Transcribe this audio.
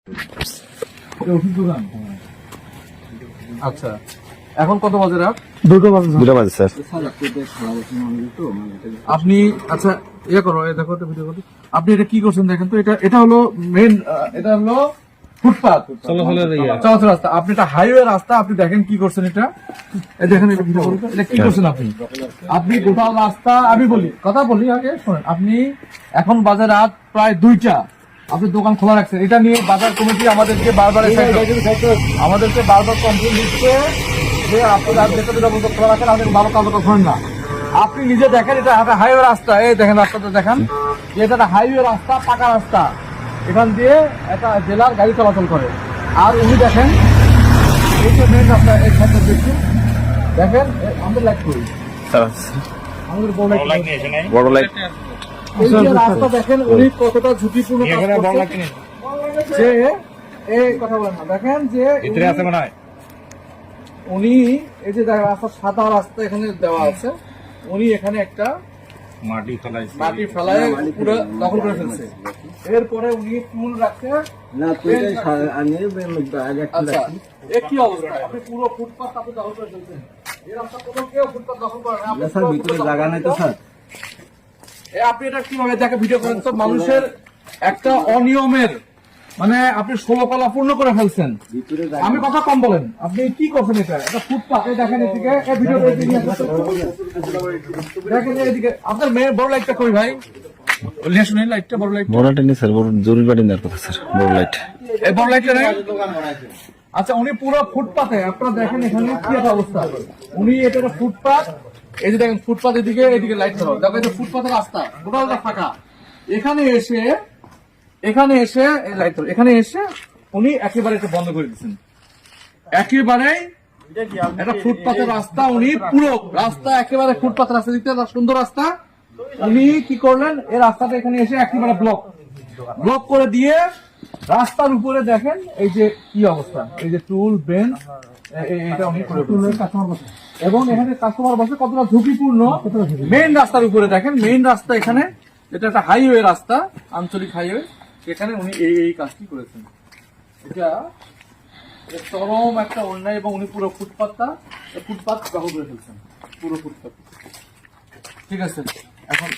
ওষুধ দোকান। আচ্ছা, এখন কত বাজে রাত? 2টা বাজে স্যার। আপনি আচ্ছা ইয়ে করো, দেখো তো ভিডিও করো। আপনি এটা কি করছেন দেখেন তো। এটা হলো মেন, এটা হলো ফুটপাত চলাচল রাস্তা। আপনি এটা হাইওয়ে রাস্তা, আপনি দেখেন কি করছেন। এটা এই দেখেন, এটা ভিডিও করুন। এটা কি করছেন আপনি? আপনি গোটা রাস্তা, আমি বলি কথা বলি আগে শোনেন। আপনি এখন বাজে রাত প্রায় 2টা, আপনি দোকান খোলা রাখছেন। এটা নিয়ে বাজার কমিটি আমাদেরকে বারবার কমপ্লেন দিচ্ছে যে আপনি রাত 2টা পর্যন্ত খোলা রাখেন, আমাদের ভালো কাজ করেন না। আপনি নিজে দেখেন, এটা একটা হাইওয়ে রাস্তা। এই দেখেন রাস্তাটা দেখেন, এটা একটা হাইওয়ে রাস্তা, পাকা রাস্তা। এখান দিয়ে একটা জেলার গাড়ি চলাচল করে। আর উনি দেখেন এই যে মেন রাস্তা, এই সাইডে দেখেন আমাদের লাইট করি, আমাদের বড় লাইট এই যে রাস্তা দেখেন উনি কতটা ঝুঁকিপূর্ণ যে এই কথা বলেন না। দেখেন যে উনি এই যে রাস্তা, সাদা রাস্তা এখানে দেওয়া আছে, উনি এখানে একটা মাটি ফেলায় পুরো দখল করে ফেলছে। এরপরে উনি টুল রাখছে। আচ্ছা, এ কি অবস্থা? আপনি পুরো ফুটপাত আপনি দখল করে ফেলছেন। এই রাস্তা কোনো কেউ ফুটপাত দখল করে না। ভিতরে জায়গা নাই তো স্যার। আপনি এটা কিভাবে দেখে ভিডিও করেন তো? মানুষের একটা অনিয়মের মানে আপনি 16 কলা পূর্ণ করে ফেলছেন। আমি কথা কম বলেন, আপনি কি করছেন? এটা ফুটপাত, দেখেন এদিকে ভিডিও দেখেন এদিকে। আপনার মেয়ের বড় লাইটটা কই ভাই? শুনেন লাইটটা, বড় লাইট, বড় লাইট নেই স্যার, বড় জরুরি বাড়ি নেওয়ার কথা স্যার। বড় লাইট, এই বড় লাইটটা নেই। আচ্ছা, উনি পুরো ফুটপাতে, আপনারা দেখেন এখানে কি একটা অবস্থা। উনি এটা একটা ফুটপাত, এই যে দেখেন ফুটপাত, এদিকে লাইট ধরো, দেখো এটা ফুটপাতের রাস্তা, টোটালটা ফাঁকা। এখানে এসে এই লাইট ধরো, এখানে এসে উনি একেবারে এটা বন্ধ করে দিচ্ছেন। একেবারে একটা ফুটপাতের রাস্তা, উনি পুরো রাস্তা একেবারে ফুটপাত রাস্তা, দিতে সুন্দর রাস্তা, উনি কি করলেন? এই রাস্তাটা এখানে এসে একেবারে ব্লক করে দিয়ে রাস্তার উপরে দেখেন এই যে কি অবস্থা, এই যে টুল বেঞ্চ, এটা উনি করে এবং এখানে কাস্টমার বসে, কতটা ঝুঁকিপূর্ণ। মেইন রাস্তার উপরে দেখেন, মেইন রাস্তা এখানে, এটা একটা হাইওয়ে রাস্তা, আঞ্চলিক হাইওয়ে, এখানে উনি এই কাজটি করেছেন। এটা চরম একটা অন্যায় এবং উনি পুরো ফুটপাত দখল করে ফেলছেন, পুরো ফুটপাত। ঠিক আছে, এখন